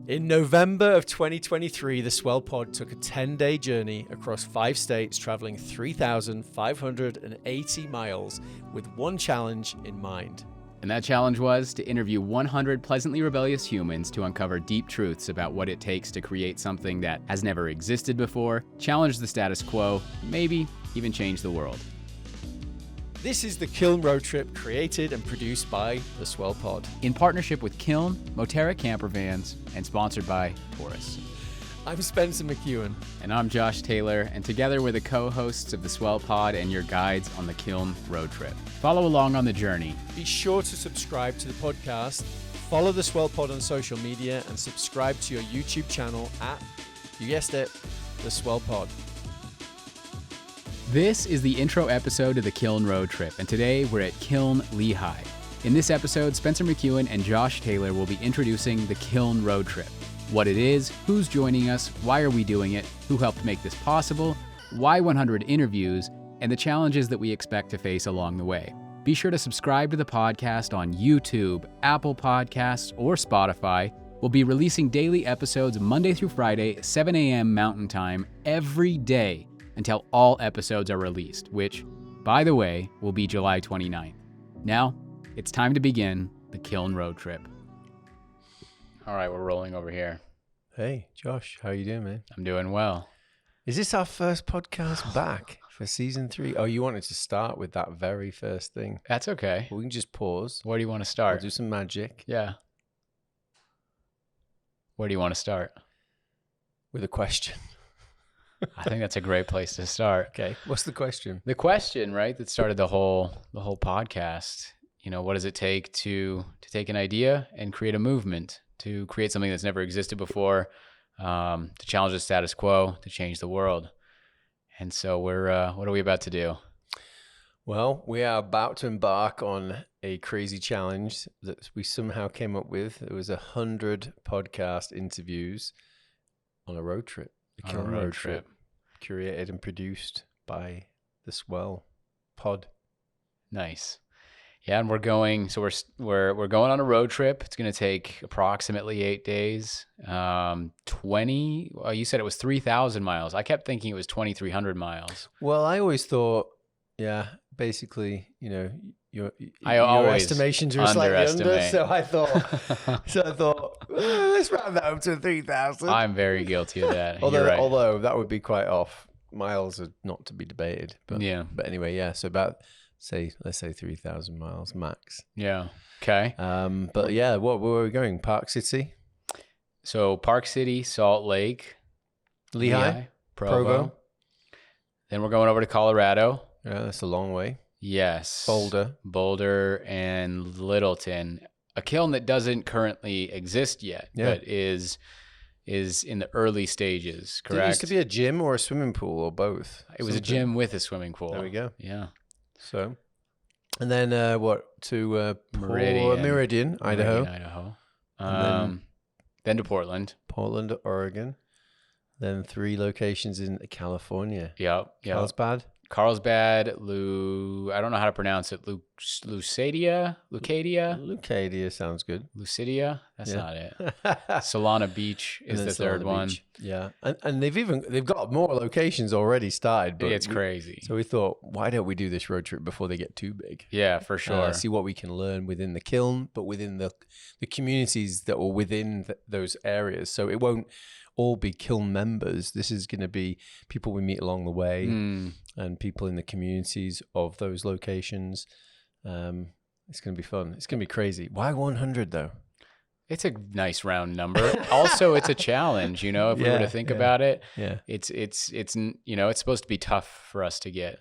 In November of 2023, the Swell Pod took a 10-day journey across 5 states, traveling 3,580 miles with one challenge in mind. And that challenge was to interview 100 pleasantly rebellious humans to uncover deep truths about what it takes to create something that has never existed before, challenge the status quo, maybe even change the world. This is the Kiln.Roadtrip, created and produced by the Swell Pod. In partnership with Kiln, Moterra Camper Vans, and sponsored by Taurus. I'm Spencer McEwen. And I'm Josh Taylor, and together we're the co-hosts of the Swell Pod and your guides on the Kiln.Roadtrip. Follow along on the journey. Be sure to subscribe to the podcast, follow the Swell Pod on social media, and subscribe to your YouTube channel at, you guessed it, the Swell Pod. This is the intro episode of the Kiln.Roadtrip, and today we're at Kiln Lehigh. In this episode, Spencer McEwen and Josh Taylor will be introducing the Kiln.Roadtrip. What it is, who's joining us, why are we doing it, who helped make this possible, why 100 interviews, and the challenges that we expect to face along the way. Be sure to subscribe to the podcast on YouTube, Apple Podcasts, or Spotify. We'll be releasing daily episodes Monday through Friday, 7 a.m. Mountain Time, every day until all episodes are released, which, by the way, will be July 29th. Now, it's time to begin the Kiln.Roadtrip. All right, we're rolling over here. Hey, Josh, how you doing, man? I'm doing well. Is this our first podcast back for season 3? Oh, you wanted to start with that very first thing. That's okay. We can just pause. Where do you want to start? We'll do some magic. Yeah. Where do you want to start? With a question. I think that's a great place to start. Okay. What's the question? The question, right, that started the whole podcast. You know, what does it take to take an idea and create a movement, to create something that's never existed before, to challenge the status quo, to change the world? And so what are we about to do? Well, we are about to embark on a crazy challenge that we somehow came up with. It was 100 podcast interviews on a road trip. The Kiln.Roadtrip, curated and produced by the Swell Pod. Nice. Yeah, and we're going on a road trip. It's going to take approximately 8 days. 20. Well, you said it was 3,000 miles. I kept thinking it was 2,300 miles. Well, I always thought, yeah, basically, you know, your estimations are slightly under. So I thought, let's round that up to 3,000. I'm very guilty of that. Although that would be quite off. Miles are not to be debated. But, yeah. But anyway, yeah. So let's say 3,000 miles max. Yeah. Okay. But yeah, where were we going? Park City? So Park City, Salt Lake, Lehigh, Provo. Then we're going over to Colorado. Yeah, that's a long way. Yes. Boulder and Littleton. A kiln that doesn't currently exist yet, but is in the early stages, correct? It used to be a gym or a swimming pool or both. It was a gym with a swimming pool. There we go. Yeah. So, and then to Meridian, Idaho. Then to Portland, Oregon. Then 3 locations in California. Yep. Carlsbad, I don't know how to pronounce it. Lucadia sounds good. Lucidia, that's not it. Solana Beach is the third one. Yeah, and they've got more locations already started. But it's crazy. So we thought, why don't we do this road trip before they get too big? Yeah, for sure. See what we can learn within the kiln, but within the communities that are within those areas. So it won't all be kiln members. This is going to be people we meet along the way and people in the communities of those locations. It's going to be fun. It's going to be crazy. Why 100 though? It's a nice round number. Also, it's a challenge, you know, if we were to think about it. Yeah. It's you know, it's supposed to be tough for us to get.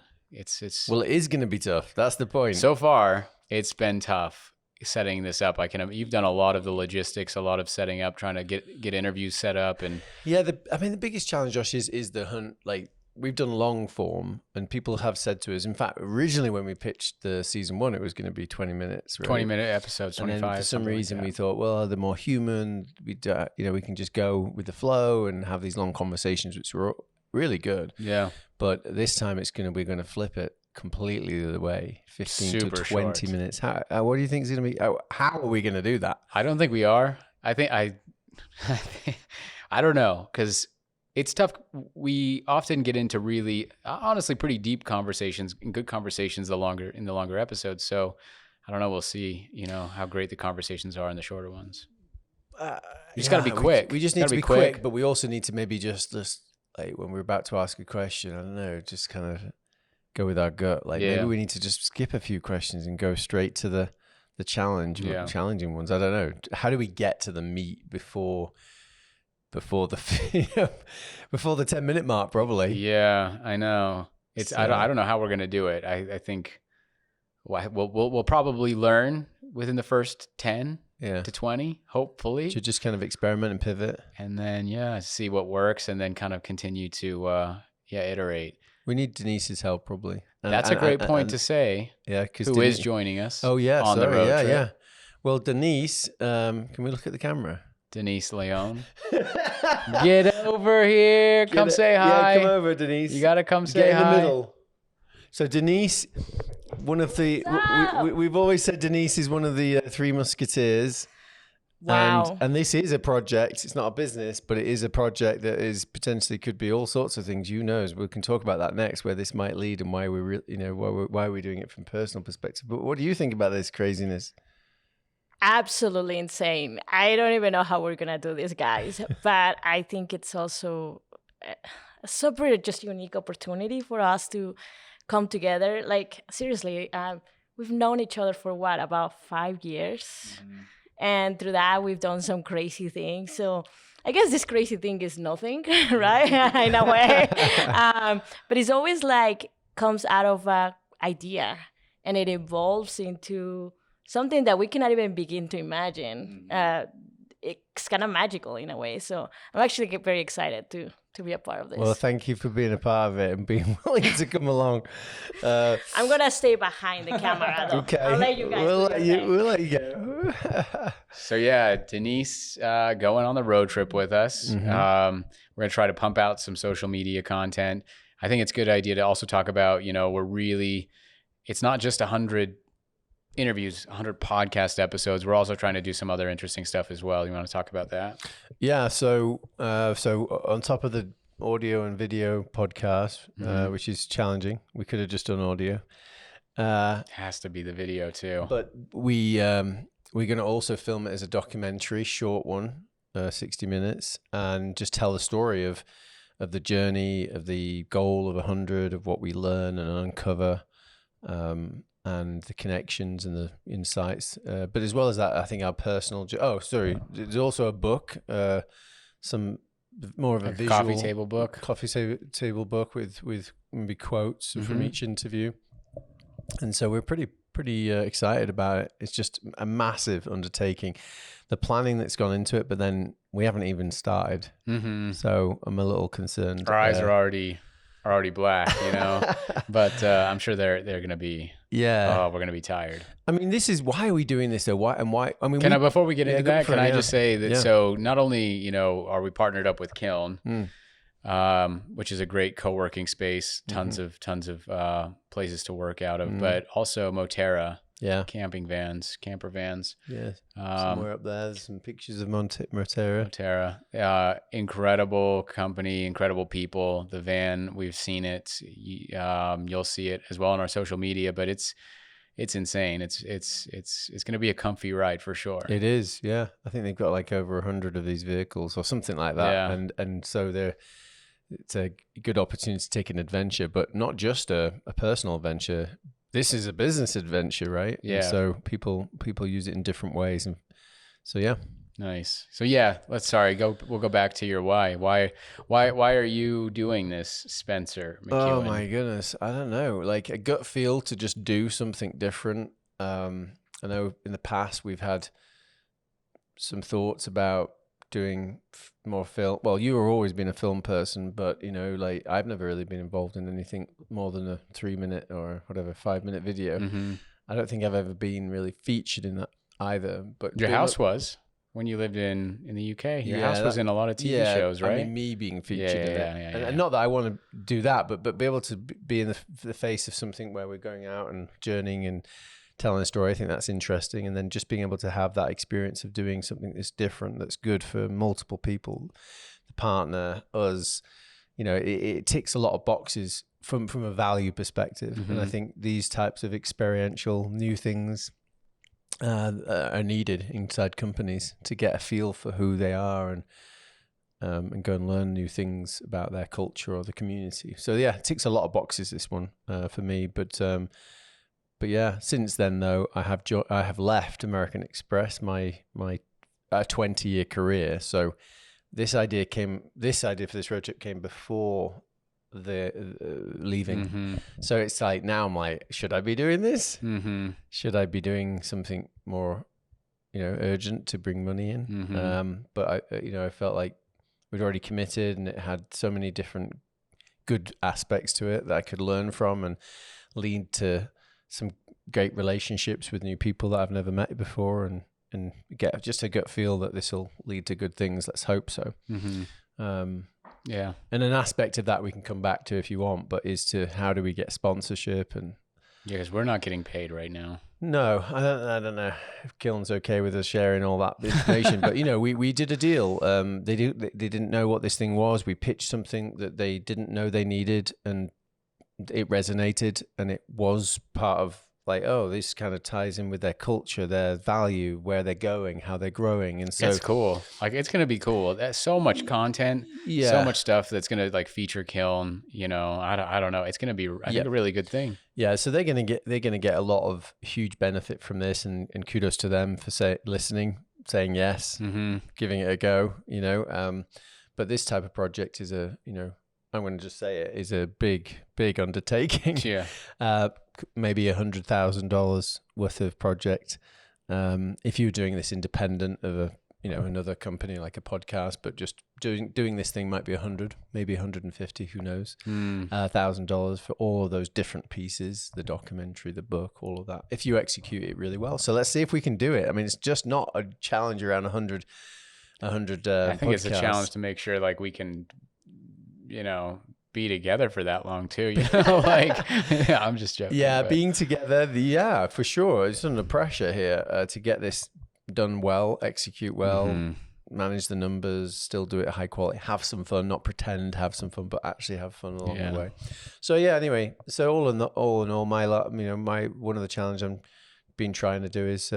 Well, it is going to be tough. That's the point. So far, it's been tough setting this up. You've done a lot of the logistics, a lot of setting up, trying to get interviews set up, and the biggest challenge, Josh, is the hunt. Like, we've done long form, and people have said to us, in fact, originally when we pitched the season 1, it was going to be 20 minutes, right? 20-minute episodes, 25. And then for some reason we thought, well, they're more human. We can just go with the flow and have these long conversations, which were really good. Yeah. But this time we're going to flip it completely the other way, 15 to 20 minutes. What do you think is going to be? How are we going to do that? I don't think we are. I don't know, because it's tough. We often get into really, honestly, pretty deep conversations and good conversations in the longer episodes. So I don't know. We'll see, how great the conversations are in the shorter ones. You just got to be quick. We just need to be quick, but we also need to maybe just like when we're about to ask a question, I don't know, just kind of go with our gut. Like maybe we need to just skip a few questions and go straight to the challenging ones. I don't know. How do we get to the meat before the 10-minute mark? Probably. Yeah, I know. It's I don't know how we're gonna do it. I think we'll probably learn within the first 10 to 20, hopefully. To just kind of experiment and pivot, and then see what works, and then kind of continue to iterate. We need Denise's help, probably. That's a great point to say. Yeah, because who is joining us? Oh yeah, on the road trip. Yeah. Well, Denise, can we look at the camera? Denise Leon, get over here. Come say hi. Yeah, come over, Denise. You gotta come say hi. Get in the middle. So Denise, one of the we've always said Denise is one of the three musketeers. Wow. And this is a project. It's not a business, but it is a project that is potentially could be all sorts of things. We can talk about that next, where this might lead and why why we're doing it from a personal perspective. But what do you think about this craziness? Absolutely insane. I don't even know how we're gonna do this, guys. But I think it's also a super just unique opportunity for us to come together. Like seriously, we've known each other for about 5 years. Mm-hmm. And through that, we've done some crazy things. So I guess this crazy thing is nothing, right? In a way. But it's always like comes out of an idea and it evolves into something that we cannot even begin to imagine. It's kind of magical in a way. So I'm actually very excited to be a part of this. Well, thank you for being a part of it and being willing to come along. I'm going to stay behind the camera, though. Okay. I'll let you guys We'll let you go. So, Denise going on the road trip with us. Mm-hmm. We're going to try to pump out some social media content. I think it's a good idea to also talk about, it's not just 100 interviews, 100 podcast episodes. We're also trying to do some other interesting stuff as well. You want to talk about that? Yeah. So on top of the audio and video podcast, which is challenging, we could have just done audio. Has to be the video too. But we're going to also film it as a documentary, short one, 60 minutes, and just tell the story of the journey, of the goal of 100, of what we learn and uncover. And the connections and the insights. But as well as that, I think our personal... there's also a book, some more of a visual... Coffee table book with maybe quotes from each interview. And so we're pretty excited about it. It's just a massive undertaking. The planning that's gone into it, but then we haven't even started. Mm-hmm. So I'm a little concerned. Our eyes are already black, but I'm sure they're going to be... Yeah. Oh, we're going to be tired. I mean, why are we doing this though? Why? I mean, before we get into that, can I just say that, so not only, are we partnered up with Kiln, which is a great co-working space, tons of places to work out of, but also Moterra. Yeah. Camper vans. Yeah. Somewhere up there, there's some pictures of Moterra. Moterra. Incredible company, incredible people. The van, we've seen it. You'll see it as well on our social media, but it's insane. It's going to be a comfy ride for sure. It is. Yeah. I think they've got like over 100 of these vehicles or something like that. Yeah. And so it's a good opportunity to take an adventure, but not just a personal adventure. This is a business adventure, right? Yeah. And so people use it in different ways, and so yeah. Nice. So we'll go back to your why. Why are you doing this, Spencer McEwen? Oh my goodness, I don't know. Like a gut feel to just do something different. I know in the past we've had some thoughts about doing more film. Well, you were always been a film person, but like I've never really been involved in anything more than a 3-minute or whatever 5-minute video. Mm-hmm. I don't think I've ever been really featured in that either. But your house was when you lived in the UK. Your house was in a lot of TV shows, right? I mean, me being featured in it, and not that I want to do that, but be able to be in the face of something where we're going out and journeying and telling a story. I think that's interesting. And then just being able to have that experience of doing something that's different, that's good for multiple people, the partner, us, you know, it ticks a lot of boxes from a value perspective. And I think these types of experiential new things are needed inside companies to get a feel for who they are and go and learn new things about their culture or the community. So yeah, it ticks a lot of boxes, this one, for me. But yeah, since then though, I have left American Express, my 20-year career. So this idea for this road trip came before the leaving. So it's like, now I'm like, should I be doing this? Should I be doing something more, you know, urgent to bring money in? But I felt like we'd already committed, and it had so many different good aspects to it that I could learn from and lead to some great relationships with new people that I've never met before, and get just a gut feel that this will lead to good things. Let's hope so. Yeah. And an aspect of that we can come back to if you want, but is to how do we get sponsorship? And yeah, because we're not getting paid right now. No, I don't know if Kiln's okay with us sharing all that information, but you know, we did a deal. They didn't know what this thing was. We pitched something that they didn't know they needed, and it resonated, and it was part of like, oh, this kind of ties in with their culture, their value, where they're going, how they're growing. And so it's cool. Like, it's going to be cool. There's so much content, so much stuff that's going to like feature Kiln, you know, I don't know. It's going to be, I think, a really good thing. Yeah. So they're going to get a lot of huge benefit from this, and kudos to them for listening, saying yes, giving it a go, you know. But this type of project is I'm going to just say it is a big undertaking. Yeah. Maybe $100,000 worth of project. If you were doing this independent of another company like a podcast, but just doing this thing might be 100, maybe 150, who knows? $1,000 for all of those different pieces, the documentary, the book, all of that, if you execute it really well. So let's see if we can do it. I mean, it's just not a challenge around 100 I think podcasts. It's a challenge to make sure like we can, you know, be together for that long too, you know. Like, yeah, I'm just joking. Yeah, but being together, for sure, it's under pressure here to get this done well, execute well, manage the numbers, still do it high quality, have some fun, not pretend have some fun, but actually have fun along the way. So yeah, anyway, so all in all, my one of the challenges I'm been trying to do is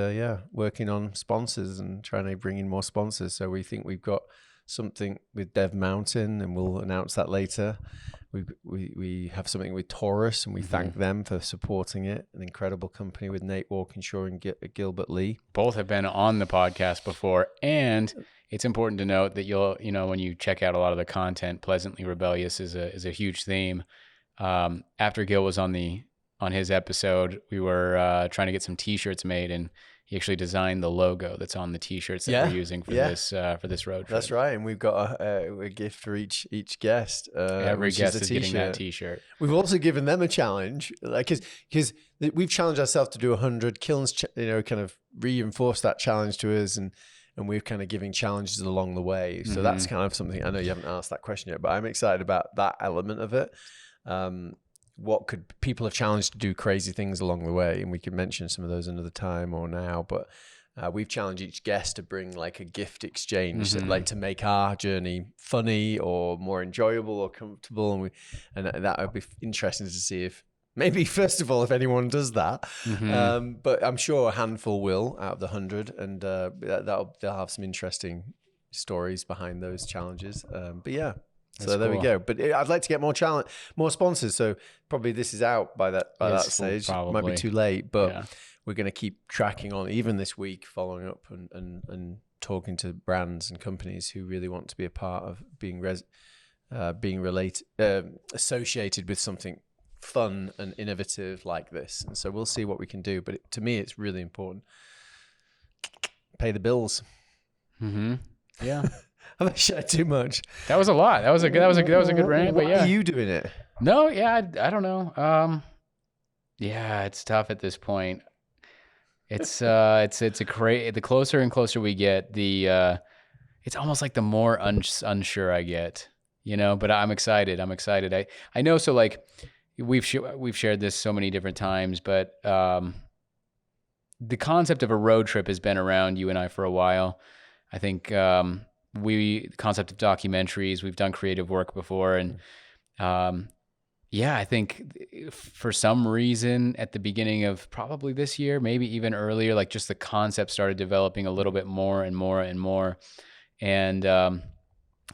working on sponsors and trying to bring in more sponsors. So we think we've got something with Dev Mountain, and we'll announce that later. We have something with Taurus, and we thank them for supporting it. An incredible company with Nate Walkinshaw and Gilbert Lee. Both have been on the podcast before, and it's important to note that when you check out a lot of the content, Pleasantly Rebellious is a huge theme. After Gil was on his episode, we were trying to get some T-shirts made, and he actually designed the logo that's on the T-shirts that we're using for this road trip. That's right, and we've got a gift for each guest. Every guest is getting that T-shirt. We've also given them a challenge, like because we've challenged ourselves to do 100. Kiln's kind of reinforced that challenge to us, and we're kind of giving challenges along the way. So that's kind of something. I know you haven't asked that question yet, but I'm excited about that element of it. What could people have challenged to do crazy things along the way, and we could mention some of those another time or now, but we've challenged each guest to bring like a gift exchange like to make our journey funny or more enjoyable or comfortable, and that would be interesting to see if maybe first of all if anyone does that, but I'm sure a handful will out of the 100, and they'll have some interesting stories behind those challenges, but yeah. So there we go. But I'd like to get more sponsors. So probably this is out by that stage. Probably. Might be too late, but we're going to keep tracking on even this week, following up and talking to brands and companies who really want to be a part of being associated with something fun and innovative like this. And so we'll see what we can do. But to me, it's really important. Pay the bills. Yeah. Have I shared too much? That was a lot. That was a good rant. But yeah, are you doing it? No, yeah, I don't know. Yeah, it's tough at this point. It's the closer and closer we get, it's almost like the more unsure I get, you know. But I'm excited. I know. So like we've shared this so many different times, but the concept of a road trip has been around you and I for a while. I think the concept of documentaries, we've done creative work before, and I think for some reason at the beginning of probably this year, maybe even earlier, like just the concept started developing a little bit more and more and more. And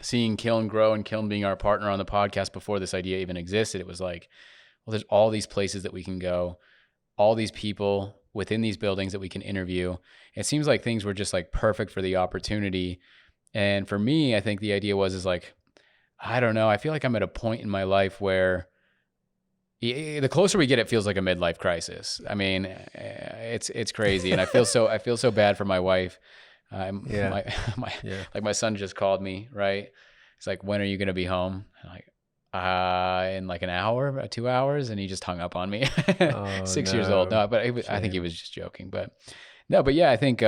seeing Kiln grow and Kiln being our partner on the podcast before this idea even existed, it was like, well, there's all these places that we can go, all these people within these buildings that we can interview. It seems like things were just like perfect for the opportunity. And for me, I think the idea is like, I don't know, I feel like I'm at a point in my life where the closer we get, it feels like a midlife crisis. I mean, it's crazy. And I feel so bad for my wife. Like my son just called me, right? It's like, when are you going to be home? I'm like, in like an hour, 2 hours. And he just hung up on me. 6 years old. No, but I think he was just joking, but yeah, I think,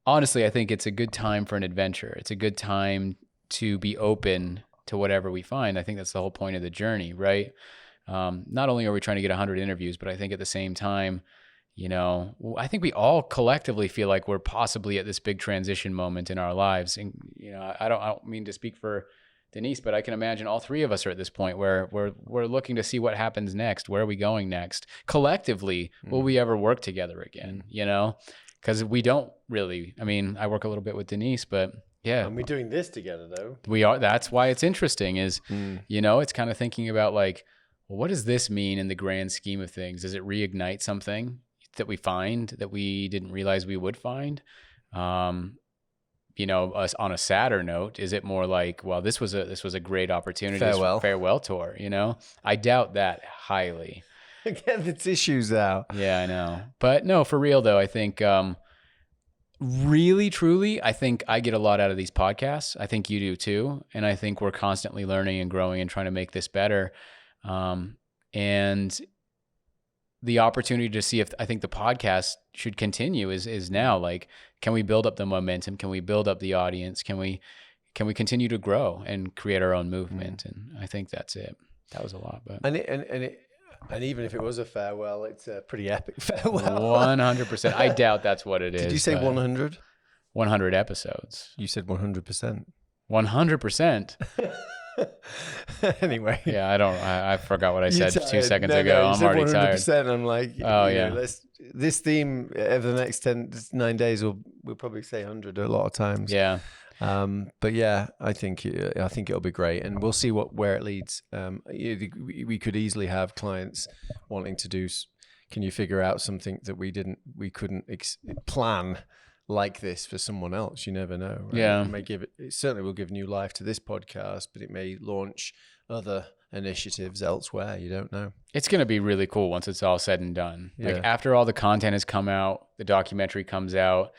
honestly, I think it's a good time for an adventure. It's a good time to be open to whatever we find. I think that's the whole point of the journey, right? Not only are we trying to get 100 interviews, but I think at the same time, you know, I think we all collectively feel like we're possibly at this big transition moment in our lives. And, you know, I don't mean to speak for Denise, but I can imagine all three of us are at this point where we're looking to see what happens next. Where are we going next? Collectively, will we ever work together again? You know, because we don't really. I mean, I work a little bit with Denise, but yeah. And we're doing this together, though. We are. That's why it's interesting is, you know, it's kind of thinking about like, well, what does this mean in the grand scheme of things? Does it reignite something that we find that we didn't realize we would find? You know, us on a sadder note, is it more like, well, this was a great opportunity, farewell tour, you know? I doubt that highly. Get the tissues out. Yeah, I know. But no, for real though, I think really, truly, I think I get a lot out of these podcasts. I think you do too. And I think we're constantly learning and growing and trying to make this better. And the opportunity to see if I think the podcast should continue is now. Like, can we build up the momentum? Can we build up the audience? Can we continue to grow and create our own movement? And I think that's it. That was a lot, but and even if it was a farewell, it's a pretty epic farewell. 100%. I doubt that's what it is. Did you say 100? 100 episodes. You said 100%. 100%. Anyway. Yeah, I forgot what I said 2 seconds ago. I'm already 100%, tired. I'm like, this theme over the next 9 days, we'll probably say 100 a lot of times. Yeah. But yeah, I think it'll be great, and we'll see where it leads. We could easily have clients wanting to do. Can you figure out something that we couldn't plan like this for someone else? You never know. Right? Yeah, it certainly will give new life to this podcast, but it may launch other initiatives elsewhere. You don't know. It's going to be really cool once it's all said and done. Yeah. Like after all the content has come out, the documentary comes out.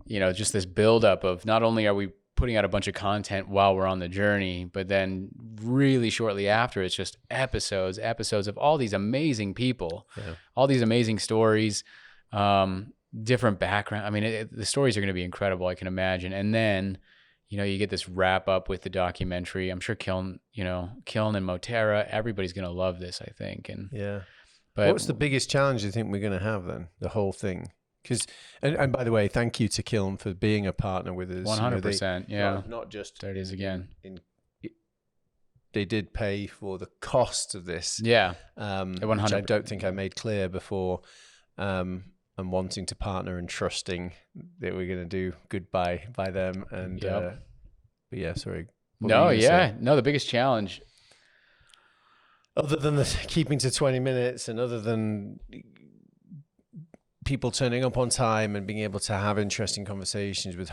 You know, just this buildup of not only are we putting out a bunch of content while we're on the journey, but then really shortly after, it's just episodes of all these amazing people, all these amazing stories, different background. I mean, the stories are going to be incredible, I can imagine. And then, you know, you get this wrap up with the documentary. I'm sure Kiln and Motera, everybody's going to love this, I think. And but what's the biggest challenge you think we're going to have then? The whole thing. Because, and by the way, thank you to Kiln for being a partner with us. 100%, yeah. Not just there it is again. They did pay for the cost of this. Yeah, 100%. Which I don't think I made clear before. And wanting to partner and trusting that we're going to do good by them. And but yeah, sorry. No, the biggest challenge, other than the keeping to 20 minutes, and other than people turning up on time and being able to have interesting conversations with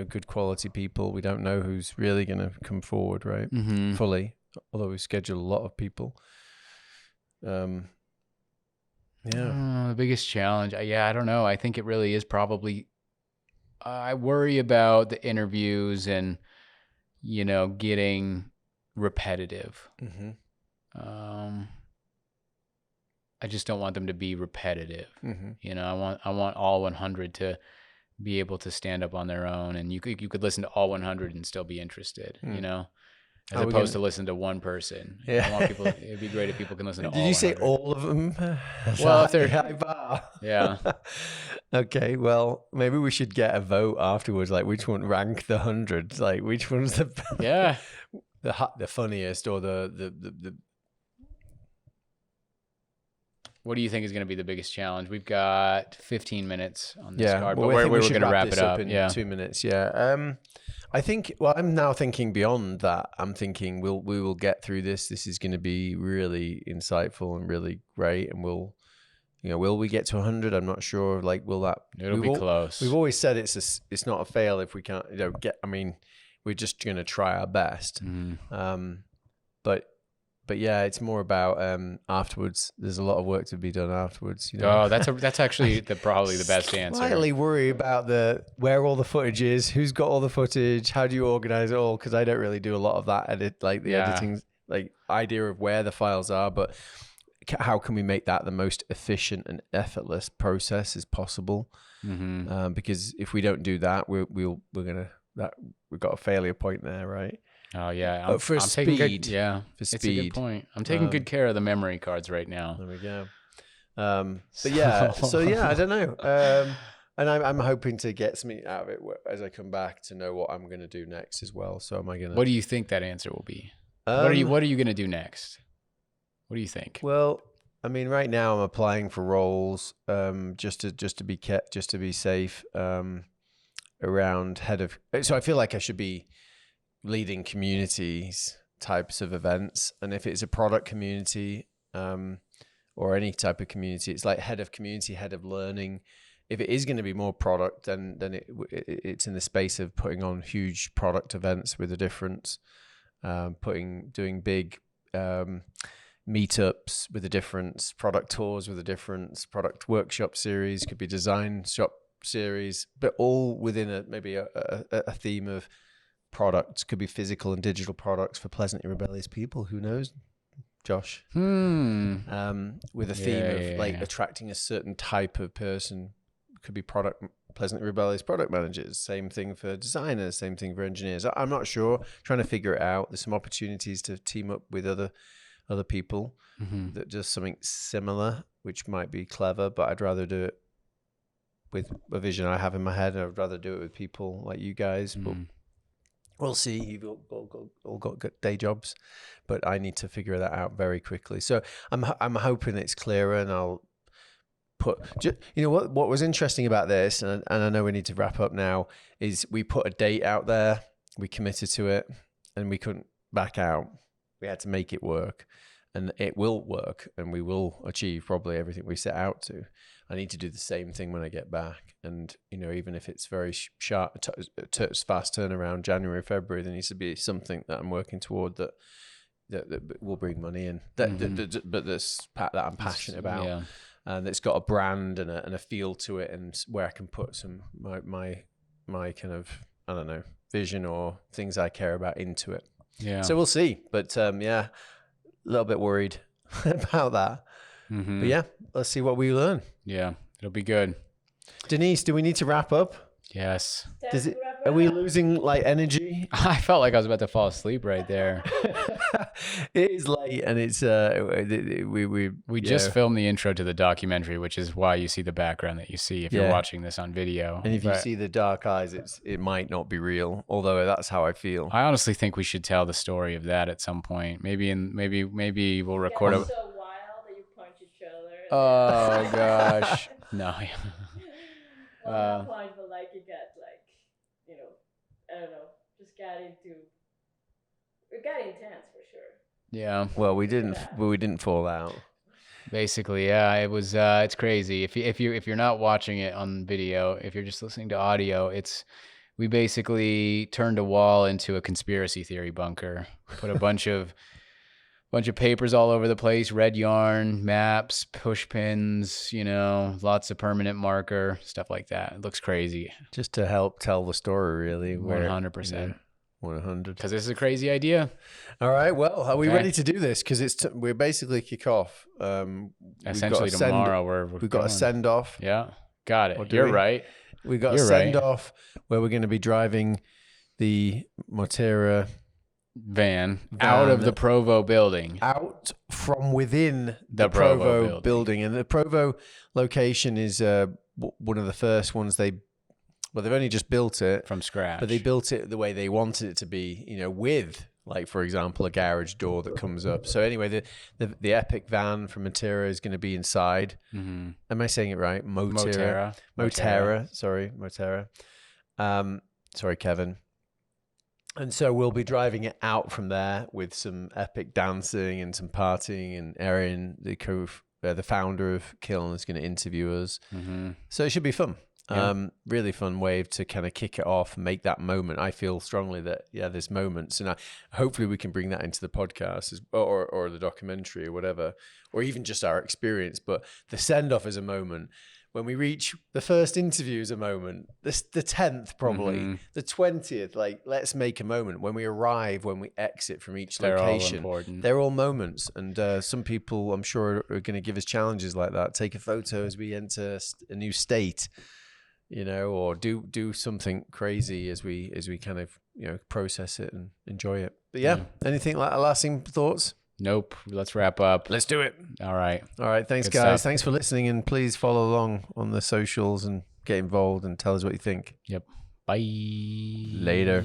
good quality people. We don't know who's really going to come forward, right? Mm-hmm. Fully, although we schedule a lot of people. The biggest challenge. I don't know. I think it really is probably, I worry about the interviews and, getting repetitive. Mm-hmm. I just don't want them to be repetitive. Mm-hmm. I want all 100 to be able to stand up on their own, and you could listen to all 100 and still be interested, as opposed to listen to one person. Yeah. I want people. It'd be great if people can listen to all. Did you 100. say all of them? Well, if they're high bar. Yeah. Okay, well, maybe we should get a vote afterwards. Like, which one ranked the 100? Like, which one's the Yeah. the funniest or the What do you think is going to be the biggest challenge? We've got 15 minutes on this card, well, but I think we're we should going to wrap it this up. in Yeah. 2 minutes. Yeah. I think. Well, I'm now thinking beyond that. I'm thinking we will get through this. This is going to be really insightful and really great. And will we get to 100? I'm not sure. Like, will that? It'll be close. We've always said it's not a fail if we can't. Get. I mean, we're just going to try our best. But yeah, it's more about afterwards. There's a lot of work to be done afterwards. Oh, that's actually probably the best answer. Slightly worry about where all the footage is, who's got all the footage, how do you organize it all? Because I don't really do a lot of that editing, like idea of where the files are. But how can we make that the most efficient and effortless process as possible? Because if we don't do that, we've got a failure point there, right? Oh yeah, I'm speed. It's a good point. I'm taking good care of the memory cards right now. There we go. But yeah, so yeah, I don't know. And I'm hoping to get something out of it as I come back to know what I'm going to do next as well. So am I going to? What do you think that answer will be? What are you going to do next? What do you think? Well, I mean, right now I'm applying for roles just to be safe around head of. So I feel like I should be leading communities types of events, and if it's a product community or any type of community, it's like head of community, head of learning. If it is going to be more product, then it's in the space of putting on huge product events with a difference, doing big meetups with a difference, product tours with a difference, product workshop series, could be design shop series, but all within maybe a theme of products. Could be physical and digital products for pleasantly rebellious people. Who knows, Josh? With a theme of attracting a certain type of person. Could be pleasantly rebellious product managers. Same thing for designers. Same thing for engineers. I'm not sure. Trying to figure it out. There's some opportunities to team up with other people that does something similar, which might be clever. But I'd rather do it with a vision I have in my head. I'd rather do it with people like you guys. But we'll see. You've all got good day jobs, but I need to figure that out very quickly. So I'm hoping it's clearer, and I'll put. What was interesting about this, and I know we need to wrap up now, is we put a date out there, we committed to it, and we couldn't back out. We had to make it work, and it will work, and we will achieve probably everything we set out to. I need to do the same thing when I get back. And, even if it's very sharp, fast turnaround, January, February, there needs to be something that I'm working toward that will bring money in, but that I'm passionate about, and it's got a brand and a feel to it, and where I can put some my kind of, I don't know, vision or things I care about into it. Yeah. So we'll see. But a little bit worried about that. But yeah, let's see what we learn. Yeah, it'll be good. Denise, do we need to wrap up? Yes. Are we losing energy? I felt like I was about to fall asleep right there. It is late, and it's we just filmed the intro to the documentary, which is why you see the background that you see if you're watching this on video. And if you see the dark eyes, it might not be real, although that's how I feel. I honestly think we should tell the story of that at some point. Maybe we'll record it. So wild that you punch each other. Oh gosh, no. Well, not punch, but you get I don't know, just it got intense for sure. Yeah. Well, we didn't fall out. Basically, yeah, it was. It's crazy. If you're not watching it on video, if you're just listening to audio, we basically turned a wall into a conspiracy theory bunker. Put a bunch of papers all over the place, red yarn, maps, push pins, lots of permanent marker, stuff like that. It looks crazy. Just to help tell the story, really. 100%. 100. Because this is a crazy idea. All right. Well, are we ready to do this? Because we're basically kick off. Essentially tomorrow we've got a send off. Yeah. Got it. You're right. We got a send off where we're going to be driving the Moterra van out of the Provo building, out from within the Provo building. And the Provo location is one of the first ones they've only just built it from scratch, but they built it the way they wanted it to be, with, like, for example, a garage door that comes up. So anyway, the epic van from Matera is going to be inside. Mm-hmm. Am I saying it right? Motera. Sorry, Motera. Sorry, Kevin. And so we'll be driving it out from there with some epic dancing and some partying, and Erin, the founder of Kiln, is going to interview us. Mm-hmm. So it should be fun. Yeah. Really fun way to kind of kick it off and make that moment. I feel strongly that, there's moments, and hopefully we can bring that into the podcast or the documentary or whatever, or even just our experience. But the send off is a moment. When we reach the first interview is a moment. The 10th, probably the 20th. Like, let's make a moment. When we arrive, when we exit from each location, they're all moments. And some people, I'm sure, are going to give us challenges like that. Take a photo as we enter a new state, or do something crazy as we kind of process it and enjoy it. But anything like lasting thoughts? Nope. Let's wrap up. Let's do it. All right. Thanks, Good guys. stuff. Thanks for listening, and please follow along on the socials and get involved and tell us what you think. Yep. Bye. Later.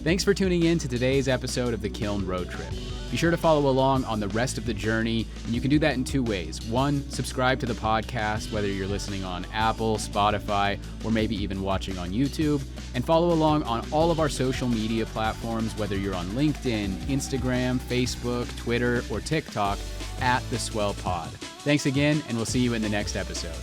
Thanks for tuning in to today's episode of the Kiln Road Trip. Be sure to follow along on the rest of the journey, and you can do that in 2 ways. 1, subscribe to the podcast, whether you're listening on Apple, Spotify, or maybe even watching on YouTube, and follow along on all of our social media platforms, whether you're on LinkedIn, Instagram, Facebook, Twitter, or TikTok, @the Swell Pod. Thanks again, and we'll see you in the next episode.